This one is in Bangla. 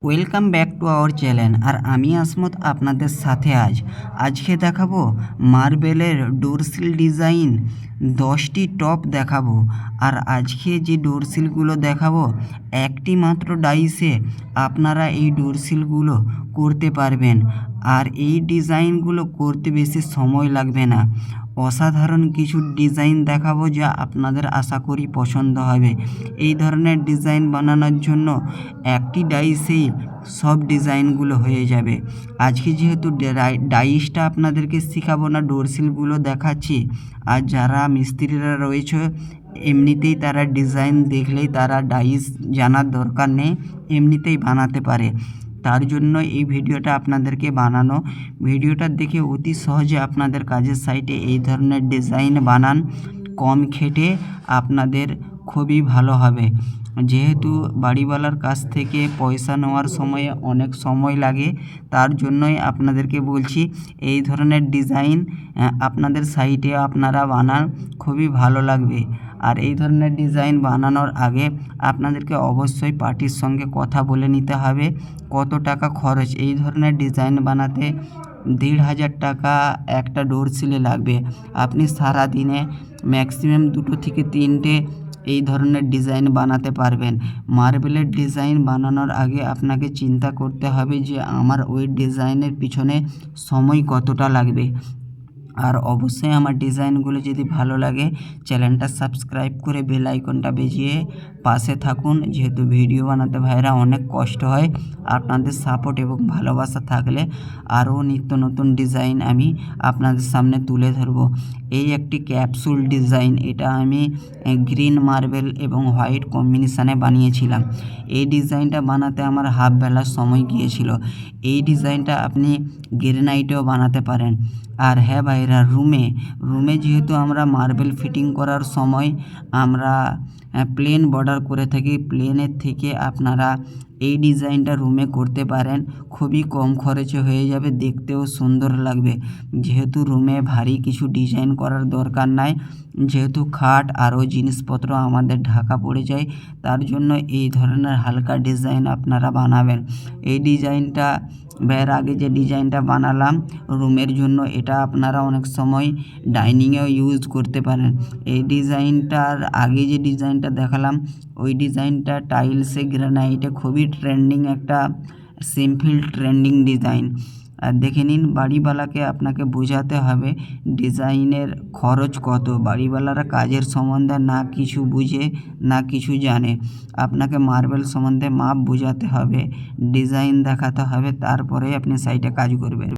Welcome back to our channel. আর আমি আসমত আপনাদের সাথে আজকে দেখাবো মার্বেলের ডোরসিল ডিজাইন 10টি টপ দেখাবো। আর আজকে যে ডোরসিলগুলো দেখাবো একটি মাত্র ডাইসে আপনারা এই ডোরসিলগুলো করতে পারবেন। আর এই ডিজাইনগুলো করতে বেশি সময় লাগবে না। অসাধারণ কিছু ডিজাইন দেখাবো যা আপনাদের আশা করি পছন্দ হবে। এই ধরনের ডিজাইন বানানোর জন্য একটি ডাইসেই সব ডিজাইনগুলো হয়ে যাবে। আজকে যেহেতু ডাইসটা আপনাদেরকে শেখাবো না, ডোরসিলগুলো দেখাচ্ছি। আর যারা মিস্ত্রিরা রয়েছে এমনিতেই তারা ডিজাইন দেখলেই তারা ডাইস জানার দরকার নেই, এমনিতেই বানাতে পারে। তার জন্য এই ভিডিওটা আপনাদেরকে বানানো। ভিডিওটা দেখে অতি সহজে আপনাদের কাজের সাইটে এই ধরনের ডিজাইন বানান। কম খেটে আপনাদের খুবই ভালো হবে। যেহেতু বাড়িওয়ালার কাছ থেকে পয়সা নেওয়ার সময়ে অনেক সময় লাগে, তার জন্যই আপনাদেরকে বলছি এই ধরনের ডিজাইন আপনাদের সাইটে আপনারা বানান, খুবই ভালো লাগবে। আর এই ধরনের ডিজাইন বানানোর আগে আপনাদেরকে অবশ্যই পার্টির সঙ্গে কথা বলে নিতে হবে কত টাকা খরচ। এই ধরনের ডিজাইন বানাতে 1,500 টাকা একটা ডোরসিলে লাগবে। আপনি সারাদিনে ম্যাক্সিমাম 2 থেকে 3টে এই ধরনের ডিজাইন বানাতে পারবেন। মার্বেলের ডিজাইন বানানোর আগে আপনাকে চিন্তা করতে হবে যে আমার ওই ডিজাইনের পিছনে সময় কতটা লাগবে। আর অবশ্যই আমার ডিজাইনগুলো যদি ভালো লাগে চ্যানেলটা সাবস্ক্রাইব করে বেল আইকনটা বাজিয়ে পাশে থাকুন। যেহেতু ভিডিও বানাতে ভাইরা অনেক কষ্ট হয়, আপনাদের সাপোর্ট এবং ভালোবাসা থাকলে আরও নিত্য নতুন ডিজাইন আমি আপনাদের সামনে তুলে ধরবো। এই একটি ক্যাপসুল ডিজাইন, এটা আমি গ্রিন মার্বেল এবং হোয়াইট কম্বিনেশানে বানিয়েছিলাম। এই ডিজাইনটা বানাতে আমার হাফ বেলার সময় গিয়েছিল। এই ডিজাইনটা আপনি গ্রেনাইটেও বানাতে পারেন। আর হ্যাঁ ভাইরা, রুমে যেহেতু আমরা মার্বেল ফিটিং করার সময় আমরা প্লেন বর্ডার করে থাকি, প্লেনের থেকে আপনারা এই ডিজাইনটা রুমে করতে পারেন। খুবই কম খরচে হয়ে যাবে, দেখতেও সুন্দর লাগবে। যেহেতু রুমে ভারী কিছু ডিজাইন করার দরকার নাই, যেহেতু খাট আরও জিনিসপত্র আমাদের ঢাকা পড়ে যায়, তার জন্য এই ধরনের হালকা ডিজাইন আপনারা বানাবেন। এই ডিজাইনটা এর আগে যে ডিজাইনটা বানালাম রুমের জন্য, এটা আপনারা অনেক সময় ডাইনিংয়েও ইউজ করতে পারেন। এই ডিজাইনটার আগে যে ডিজাইনটা দেখালাম ওই ডিজাইনটা টাইলসে গ্রানাইটে খুবই ট্রেন্ডিং একটা সিম্পল ট্রেন্ডিং ডিজাইন। আর দেখে নিন, বাড়িওয়ালাকে আপনাকে বোঝাতে হবে ডিজাইনের খরচ কত। বাড়িওয়ালারা কাজের সম্বন্ধে না কিছু বুঝে না কিছু জানে। আপনাকে মার্বেল সম্বন্ধে মাপ বোঝাতে হবে, ডিজাইন দেখাতে হবে, তারপরে আপনি সাইটে কাজ করবেন।